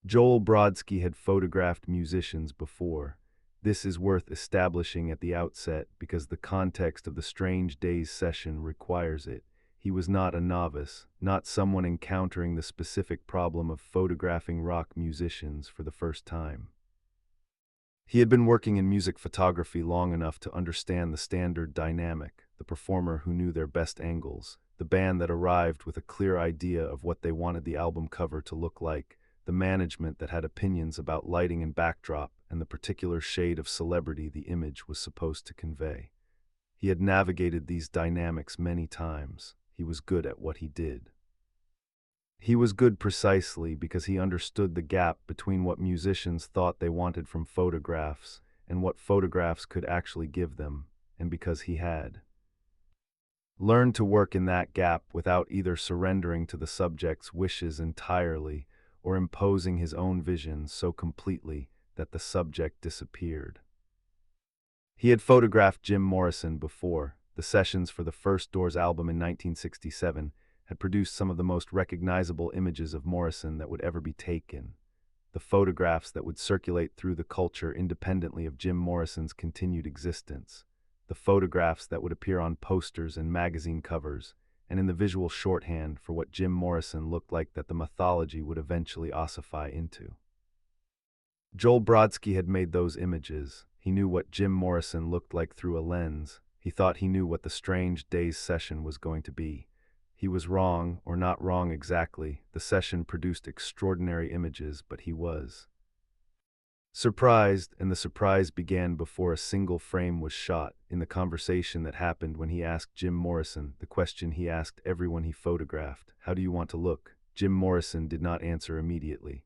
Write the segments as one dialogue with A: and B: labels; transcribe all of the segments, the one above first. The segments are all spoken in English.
A: Joel Brodsky had photographed musicians before. This is worth establishing at the outset because the context of the Strange Days session requires it. He was not a novice, not someone encountering the specific problem of photographing rock musicians for the first time. He had been working in music photography long enough to understand the standard dynamic, the performer who knew their best angles, the band that arrived with a clear idea of what they wanted the album cover to look like, the management that had opinions about lighting and backdrop, and the particular shade of celebrity the image was supposed to convey. He had navigated these dynamics many times. He was good at what he did. He was good precisely because he understood the gap between what musicians thought they wanted from photographs and what photographs could actually give them, and because he had learned to work in that gap without either surrendering to the subject's wishes entirely or imposing his own vision so completely that the subject disappeared. He had photographed Jim Morrison before. The sessions for the first Doors album in 1967 had produced some of the most recognizable images of Morrison that would ever be taken. The photographs that would circulate through the culture independently of Jim Morrison's continued existence. The photographs that would appear on posters and magazine covers, and in the visual shorthand for what Jim Morrison looked like that the mythology would eventually ossify into. Joel Brodsky had made those images. He knew what Jim Morrison looked like through a lens. He thought he knew what the Strange Days session was going to be. He was wrong, or not wrong exactly. The session produced extraordinary images, but he was surprised, and the surprise began before a single frame was shot, in the conversation that happened when he asked Jim Morrison the question he asked everyone he photographed: "How do you want to look?" Jim Morrison did not answer immediately.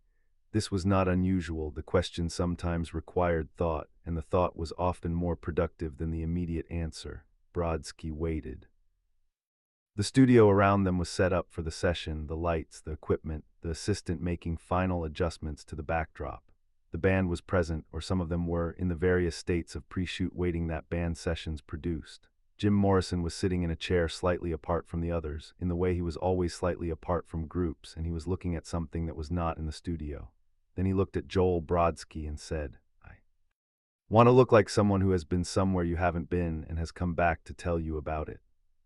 A: This was not unusual. The question sometimes required thought, and the thought was often more productive than the immediate answer. Brodsky waited. The studio around them was set up for the session, the lights, the equipment, the assistant making final adjustments to the backdrop. The band was present, or some of them were, in the various states of pre-shoot waiting that band sessions produced. Jim Morrison was sitting in a chair slightly apart from the others, in the way he was always slightly apart from groups, and he was looking at something that was not in the studio. Then he looked at Joel Brodsky and said, "I want to look like someone who has been somewhere you haven't been and has come back to tell you about it.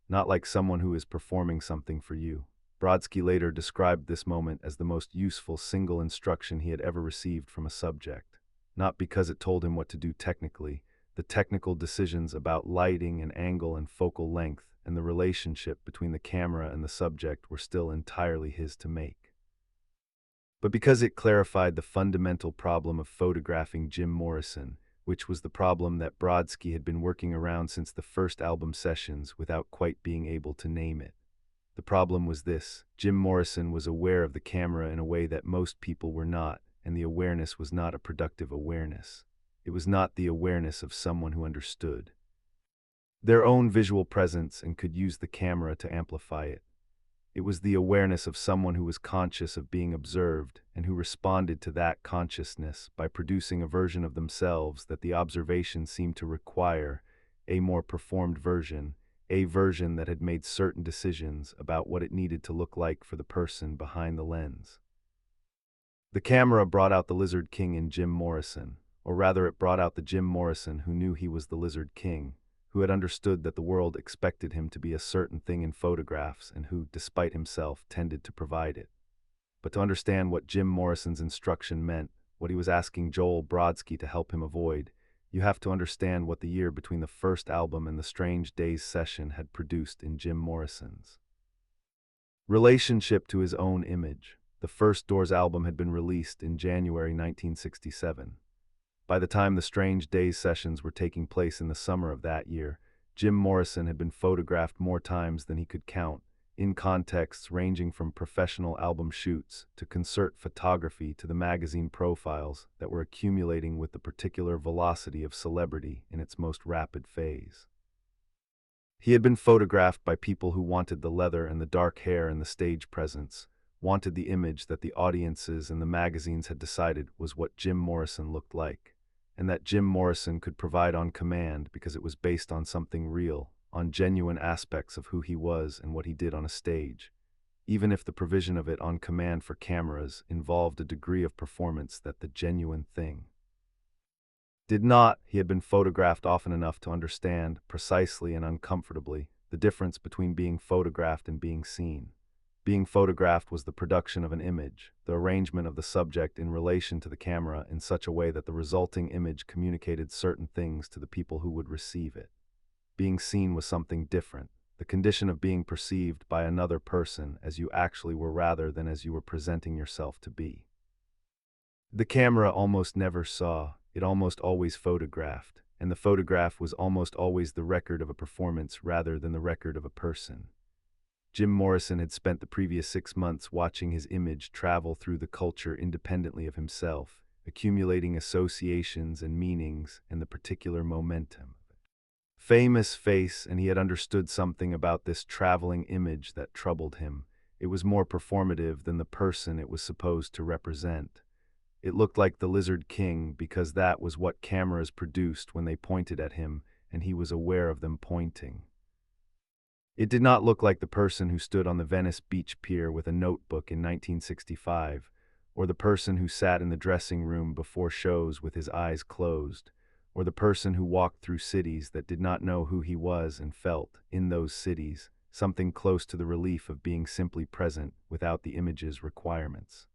A: Not like someone who is performing something for you." Brodsky later described this moment as the most useful single instruction he had ever received from a subject. Not because it told him what to do technically. The technical decisions about lighting and angle and focal length and the relationship between the camera and the subject were still entirely his to make. But because it clarified the fundamental problem of photographing Jim Morrison, which was the problem that Brodsky had been working around since the first album sessions without quite being able to name it. The problem was this: Jim Morrison was aware of the camera in a way that most people were not, and the awareness was not a productive awareness. It was not the awareness of someone who understood their own visual presence and could use the camera to amplify it. It was the awareness of someone who was conscious of being observed and who responded to that consciousness by producing a version of themselves that the observation seemed to require, a more performed version, a version that had made certain decisions about what it needed to look like for the person behind the lens. The camera brought out the Lizard King in Jim Morrison, or rather it brought out the Jim Morrison who knew he was the Lizard King, who had understood that the world expected him to be a certain thing in photographs and who, despite himself, tended to provide it. But to understand what Jim Morrison's instruction meant, what he was asking Joel Brodsky to help him avoid, you have to understand what the year between the first album and the Strange Days session had produced in Jim Morrison's relationship to his own image. The first Doors album had been released in January 1967. By the time the Strange Days sessions were taking place in the summer of that year, Jim Morrison had been photographed more times than he could count, in contexts ranging from professional album shoots to concert photography to the magazine profiles that were accumulating with the particular velocity of celebrity in its most rapid phase. He had been photographed by people who wanted the leather and the dark hair and the stage presence, wanted the image that the audiences and the magazines had decided was what Jim Morrison looked like, and that Jim Morrison could provide on command because it was based on something real, on genuine aspects of who he was and what he did on a stage. even if the provision of it on command for cameras involved a degree of performance that the genuine thing did not. He had been photographed often enough to understand, precisely and uncomfortably, the difference between being photographed and being seen. Being photographed was the production of an image, the arrangement of the subject in relation to the camera in such a way that the resulting image communicated certain things to the people who would receive it. Being seen was something different, the condition of being perceived by another person as you actually were rather than as you were presenting yourself to be. The camera almost never saw, it almost always photographed, and the photograph was almost always the record of a performance rather than the record of a person. Jim Morrison had spent the previous 6 months watching his image travel through the culture independently of himself, accumulating associations and meanings and the particular momentum. Famous face, and he had understood something about this traveling image that troubled him. It was more performative than the person it was supposed to represent. It looked like the Lizard King because that was what cameras produced when they pointed at him, and he was aware of them pointing. It did not look like the person who stood on the Venice Beach Pier with a notebook in 1965, or the person who sat in the dressing room before shows with his eyes closed, or the person who walked through cities that did not know who he was and felt, in those cities, something close to the relief of being simply present without the image's requirements.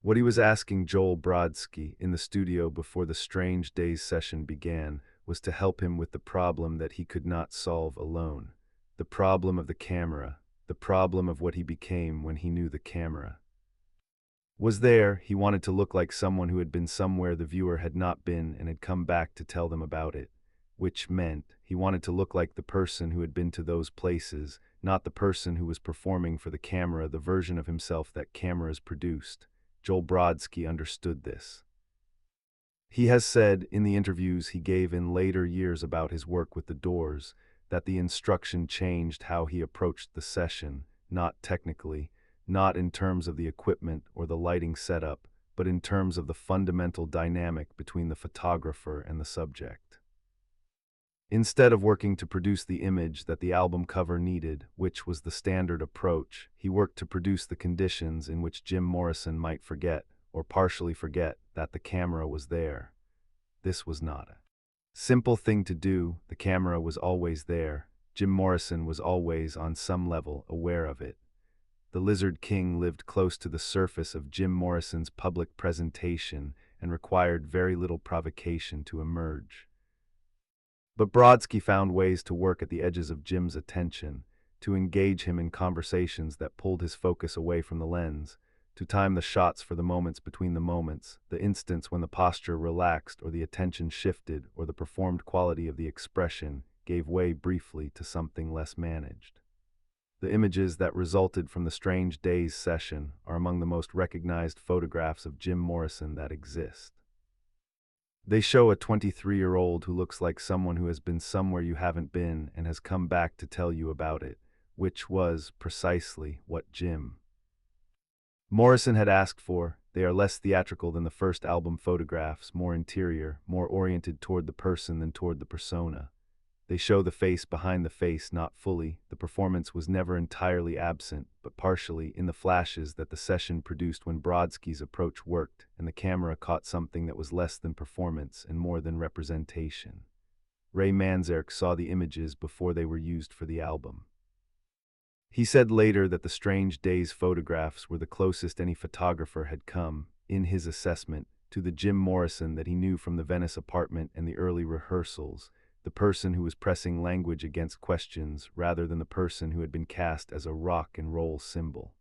A: What he was asking Joel Brodsky in the studio before the Strange Days session began was to help him with the problem that he could not solve alone. The problem of the camera, the problem of what he became when he knew the camera was there. He wanted to look like someone who had been somewhere the viewer had not been and had come back to tell them about it, which meant he wanted to look like the person who had been to those places, not the person who was performing for the camera the version of himself that cameras produced. Joel Brodsky understood this. He has said, in the interviews he gave in later years about his work with the Doors, that the instruction changed how he approached the session, not technically, not in terms of the equipment or the lighting setup, but in terms of the fundamental dynamic between the photographer and the subject. Instead of working to produce the image that the album cover needed, which was the standard approach, he worked to produce the conditions in which Jim Morrison might forget, or partially forget, that the camera was there. This was not a simple thing to do. The camera was always there. Jim Morrison was always, on some level, aware of it. The Lizard King lived close to the surface of Jim Morrison's public presentation and required very little provocation to emerge. But Brodsky found ways to work at the edges of Jim's attention, to engage him in conversations that pulled his focus away from the lens, to time the shots for the moments between the moments, the instants when the posture relaxed or the attention shifted or the performed quality of the expression gave way briefly to something less managed. The images that resulted from the Strange Days session are among the most recognized photographs of Jim Morrison that exist. They show a 23-year-old who looks like someone who has been somewhere you haven't been and has come back to tell you about it, which was precisely what Jim Morrison had asked for. They are less theatrical than the first album photographs, more interior, more oriented toward the person than toward the persona. They show the face behind the face, not fully. The performance was never entirely absent, but partially, in the flashes that the session produced when Brodsky's approach worked, and the camera caught something that was less than performance and more than representation. Ray Manzarek saw the images before they were used for the album. He said later that the Strange Days photographs were the closest any photographer had come, in his assessment, to the Jim Morrison that he knew from the Venice apartment and the early rehearsals, the person who was pressing language against questions rather than the person who had been cast as a rock and roll symbol.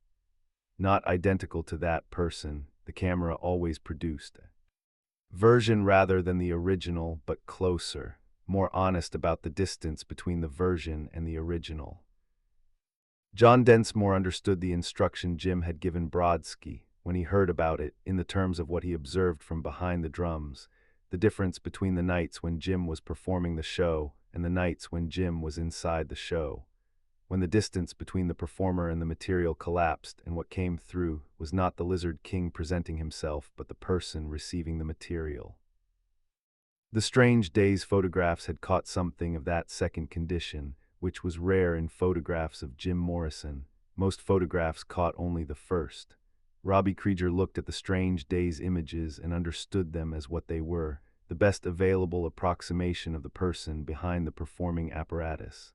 A: Not identical to that person, the camera always produced a version rather than the original, but closer, more honest about the distance between the version and the original. John Densmore understood the instruction Jim had given Brodsky when he heard about it in the terms of what he observed from behind the drums, the difference between the nights when Jim was performing the show and the nights when Jim was inside the show, when the distance between the performer and the material collapsed and what came through was not the Lizard King presenting himself but the person receiving the material. The Strange Days photographs had caught something of that second condition, which was rare in photographs of Jim Morrison, Most photographs caught only the first. Robbie Krieger looked at the Strange Days images and understood them as what they were, the best available approximation of the person behind the performing apparatus.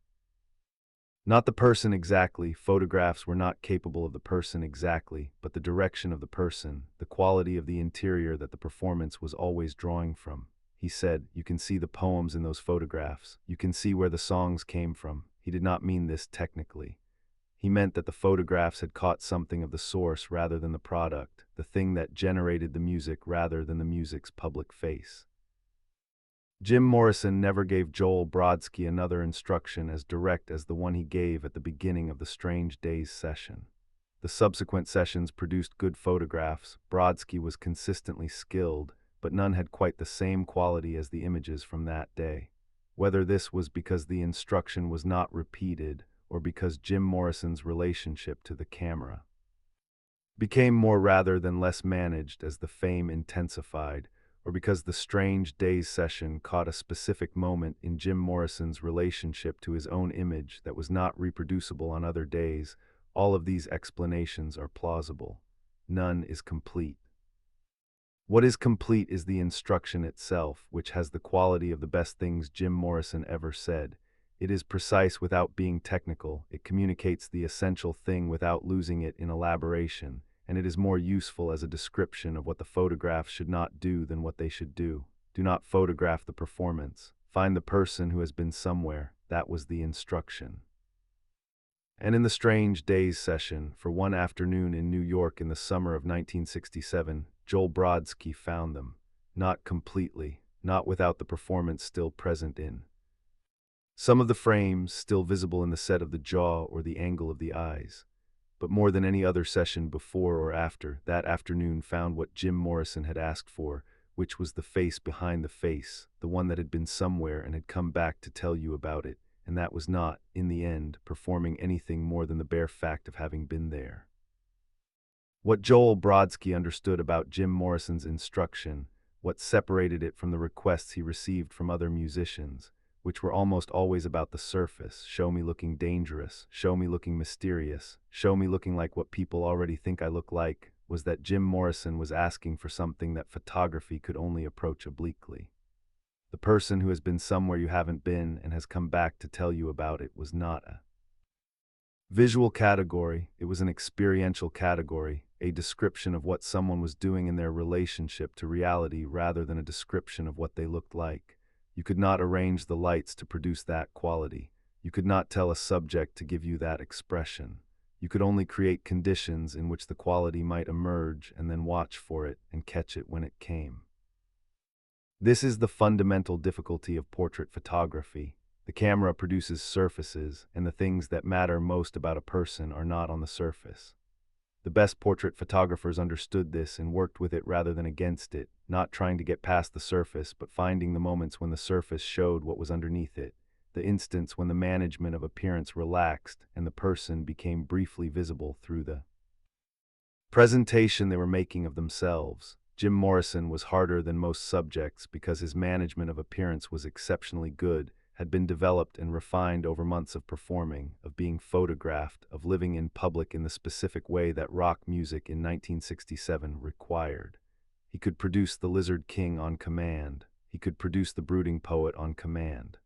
A: Not the person exactly, photographs were not capable of the person exactly, but the direction of the person, the quality of the interior that the performance was always drawing from. He said, "You can see the poems in those photographs. You can see where the songs came from." He did not mean this technically. He meant that the photographs had caught something of the source rather than the product, the thing that generated the music rather than the music's public face. Jim Morrison never gave Joel Brodsky another instruction as direct as the one he gave at the beginning of the Strange Days session. The subsequent sessions produced good photographs. Brodsky was consistently skilled, but none had quite the same quality as the images from that day. Whether this was because the instruction was not repeated, or because Jim Morrison's relationship to the camera became more rather than less managed as the fame intensified, or because the Strange Days session caught a specific moment in Jim Morrison's relationship to his own image that was not reproducible on other days, all of these explanations are plausible. None is complete. What is complete is the instruction itself, which has the quality of the best things Jim Morrison ever said. It is precise without being technical, it communicates the essential thing without losing it in elaboration, and it is more useful as a description of what the photographs should not do than what they should do. Do not photograph the performance. Find the person who has been somewhere. That was the instruction. And in the Strange Days session, for one afternoon in New York in the summer of 1967, Joel Brodsky found them. Not completely, not without the performance still present in some of the frames, still visible in the set of the jaw or the angle of the eyes. But more than any other session before or after, that afternoon found what Jim Morrison had asked for, which was the face behind the face, the one that had been somewhere and had come back to tell you about it, and that was not, in the end, performing anything more than the bare fact of having been there. What Joel Brodsky understood about Jim Morrison's instruction, what separated it from the requests he received from other musicians, which were almost always about the surface, show me looking dangerous, show me looking mysterious, show me looking like what people already think I look like, was that Jim Morrison was asking for something that photography could only approach obliquely. The person who has been somewhere you haven't been and has come back to tell you about it was not a visual category, it was an experiential category, a description of what someone was doing in their relationship to reality rather than a description of what they looked like. You could not arrange the lights to produce that quality. You could not tell a subject to give you that expression. You could only create conditions in which the quality might emerge and then watch for it and catch it when it came. This is the fundamental difficulty of portrait photography. The camera produces surfaces, and the things that matter most about a person are not on the surface. The best portrait photographers understood this and worked with it rather than against it, not trying to get past the surface but finding the moments when the surface showed what was underneath it, the instance when the management of appearance relaxed and the person became briefly visible through the presentation they were making of themselves. Jim Morrison was harder than most subjects because his management of appearance was exceptionally good, had been developed and refined over months of performing, of being photographed, of living in public in the specific way that rock music in 1967 required. He could produce the Lizard King on command. He could produce the brooding poet on command.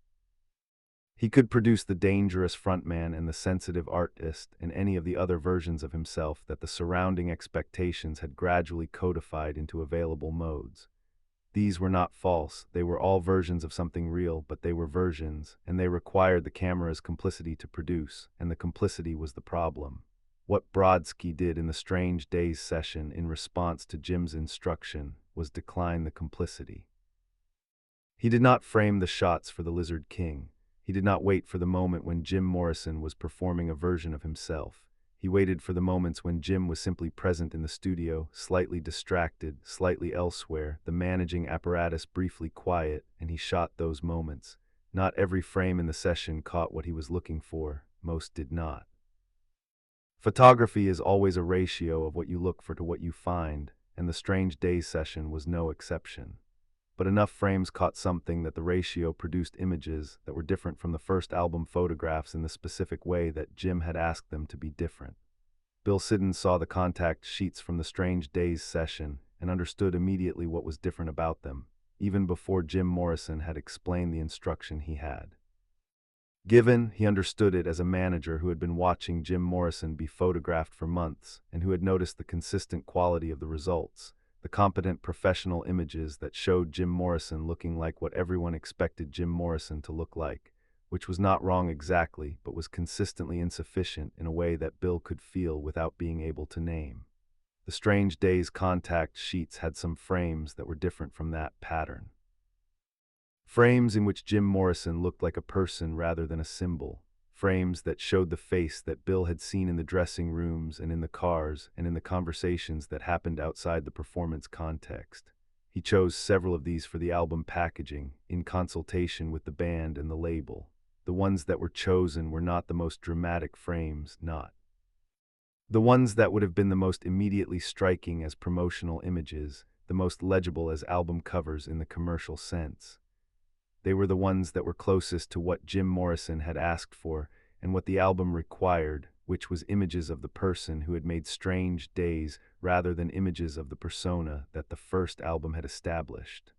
A: He could produce the dangerous frontman and the sensitive artist and any of the other versions of himself that the surrounding expectations had gradually codified into available modes. These were not false, they were all versions of something real, but they were versions, and they required the camera's complicity to produce, and the complicity was the problem. What Brodsky did in the Strange Days session in response to Jim's instruction was decline the complicity. He did not frame the shots for the Lizard King. He did not wait for the moment when Jim Morrison was performing a version of himself. He waited for the moments when Jim was simply present in the studio, slightly distracted, slightly elsewhere, the managing apparatus briefly quiet, and he shot those moments. Not every frame in the session caught what he was looking for. Most did not. Photography is always a ratio of what you look for to what you find, and the Strange Days session was no exception. But enough frames caught something that the ratio produced images that were different from the first album photographs in the specific way that Jim had asked them to be different. Bill Siddons saw the contact sheets from the Strange Days session and understood immediately what was different about them, even before Jim Morrison had explained the instruction he had given. He understood it as a manager who had been watching Jim Morrison be photographed for months and who had noticed the consistent quality of the results, the competent professional images that showed Jim Morrison looking like what everyone expected Jim Morrison to look like, which was not wrong exactly, but was consistently insufficient in a way that Bill could feel without being able to name. The Strange Days contact sheets had some frames that were different from that pattern. Frames in which Jim Morrison looked like a person rather than a symbol. Frames that showed the face that Bill had seen in the dressing rooms and in the cars and in the conversations that happened outside the performance context. He chose several of these for the album packaging, in consultation with the band and the label. The ones that were chosen were not the most dramatic frames, not the ones that would have been the most immediately striking as promotional images, the most legible as album covers in the commercial sense. They were the ones that were closest to what Jim Morrison had asked for and what the album required, which was images of the person who had made Strange Days rather than images of the persona that the first album had established.